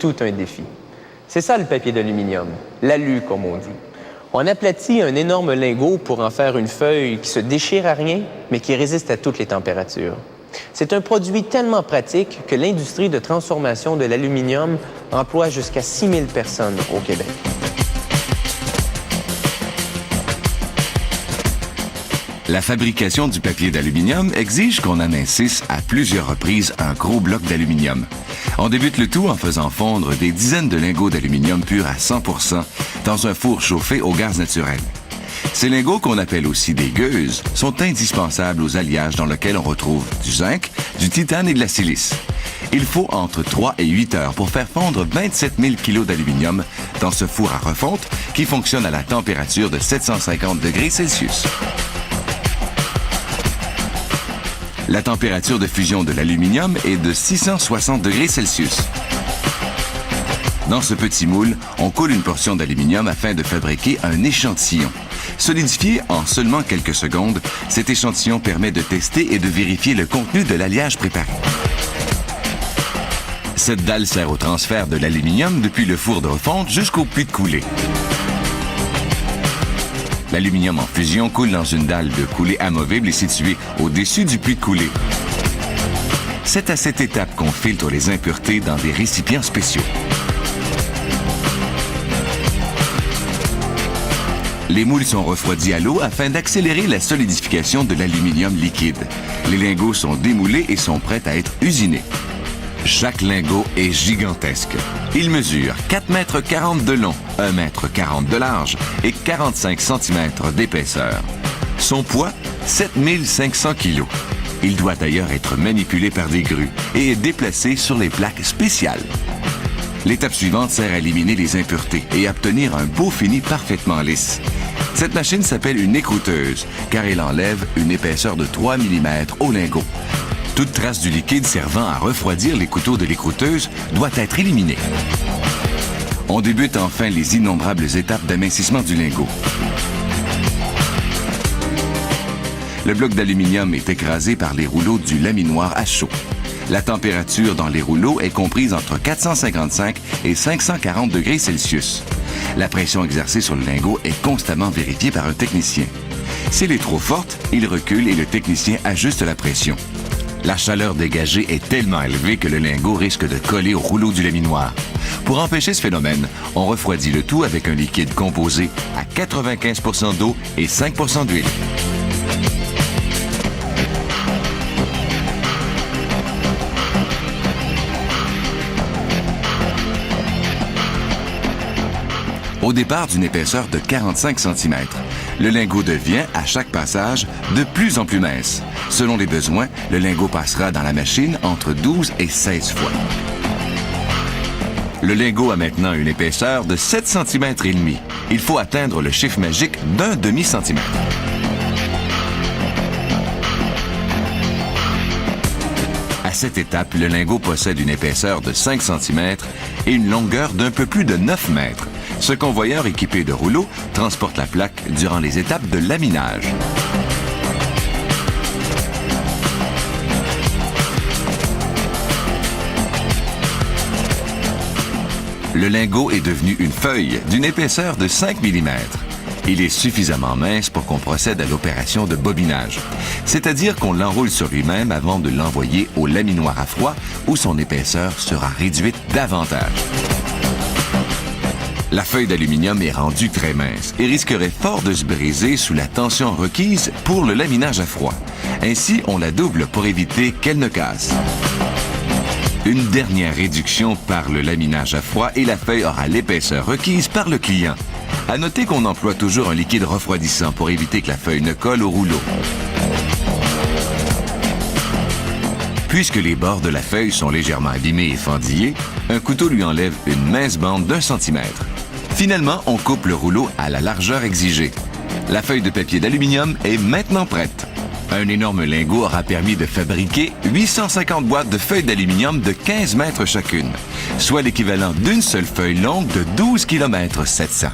tout un défi. C'est ça le papier d'aluminium, l'alu comme on dit. On aplatit un énorme lingot pour en faire une feuille qui se déchire à rien, mais qui résiste à toutes les températures. C'est un produit tellement pratique que l'industrie de transformation de l'aluminium emploie jusqu'à 6000 personnes au Québec. La fabrication du papier d'aluminium exige qu'on amincisse à plusieurs reprises un gros bloc d'aluminium. On débute le tout en faisant fondre des dizaines de lingots d'aluminium pur à 100% dans un four chauffé au gaz naturel. Ces lingots, qu'on appelle aussi des gueuses, sont indispensables aux alliages dans lesquels on retrouve du zinc, du titane et de la silice. Il faut entre 3 et 8 heures pour faire fondre 27 000 kg d'aluminium dans ce four à refonte qui fonctionne à la température de 750 degrés Celsius. La température de fusion de l'aluminium est de 660 degrés Celsius. Dans ce petit moule, on coule une portion d'aluminium afin de fabriquer un échantillon. Solidifié en seulement quelques secondes, cet échantillon permet de tester et de vérifier le contenu de l'alliage préparé. Cette dalle sert au transfert de l'aluminium depuis le four de refonte jusqu'au puits de coulée. L'aluminium en fusion coule dans une dalle de coulée amovible et située au-dessus du puits de coulée. C'est à cette étape qu'on filtre les impuretés dans des récipients spéciaux. Les moules sont refroidis à l'eau afin d'accélérer la solidification de l'aluminium liquide. Les lingots sont démoulés et sont prêts à être usinés. Chaque lingot est gigantesque. Il mesure 4,40 m de long, 1,40 m de large et 45 cm d'épaisseur. Son poids, 7500 kg. Il doit d'ailleurs être manipulé par des grues et est déplacé sur les plaques spéciales. L'étape suivante sert à éliminer les impuretés et à obtenir un beau fini parfaitement lisse. Cette machine s'appelle une écrouteuse, car elle enlève une épaisseur de 3 mm au lingot. Toute trace du liquide servant à refroidir les couteaux de l'écrouteuse doit être éliminée. On débute enfin les innombrables étapes d'amincissement du lingot. Le bloc d'aluminium est écrasé par les rouleaux du laminoir à chaud. La température dans les rouleaux est comprise entre 455 et 540 degrés Celsius. La pression exercée sur le lingot est constamment vérifiée par un technicien. S'il est trop forte, il recule et le technicien ajuste la pression. La chaleur dégagée est tellement élevée que le lingot risque de coller au rouleau du laminoir. Pour empêcher ce phénomène, on refroidit le tout avec un liquide composé à 95% d'eau et 5% d'huile. Au départ d'une épaisseur de 45 cm, le lingot devient, à chaque passage, de plus en plus mince. Selon les besoins, le lingot passera dans la machine entre 12 et 16 fois. Le lingot a maintenant une épaisseur de 7 cm et demi. Il faut atteindre le chiffre magique d'un demi-centimètre. À cette étape, le lingot possède une épaisseur de 5 cm et une longueur d'un peu plus de 9 mètres. Ce convoyeur équipé de rouleaux transporte la plaque durant les étapes de laminage. Le lingot est devenu une feuille d'une épaisseur de 5 mm. Il est suffisamment mince pour qu'on procède à l'opération de bobinage, c'est-à-dire qu'on l'enroule sur lui-même avant de l'envoyer au laminoir à froid où son épaisseur sera réduite davantage. La feuille d'aluminium est rendue très mince et risquerait fort de se briser sous la tension requise pour le laminage à froid. Ainsi, on la double pour éviter qu'elle ne casse. Une dernière réduction par le laminage à froid et la feuille aura l'épaisseur requise par le client. À noter qu'on emploie toujours un liquide refroidissant pour éviter que la feuille ne colle au rouleau. Puisque les bords de la feuille sont légèrement abîmés et fendillés, un couteau lui enlève une mince bande d'1 centimètre. Finalement, on coupe le rouleau à la largeur exigée. La feuille de papier d'aluminium est maintenant prête. Un énorme lingot aura permis de fabriquer 850 boîtes de feuilles d'aluminium de 15 mètres chacune, soit l'équivalent d'une seule feuille longue de 12 km 700.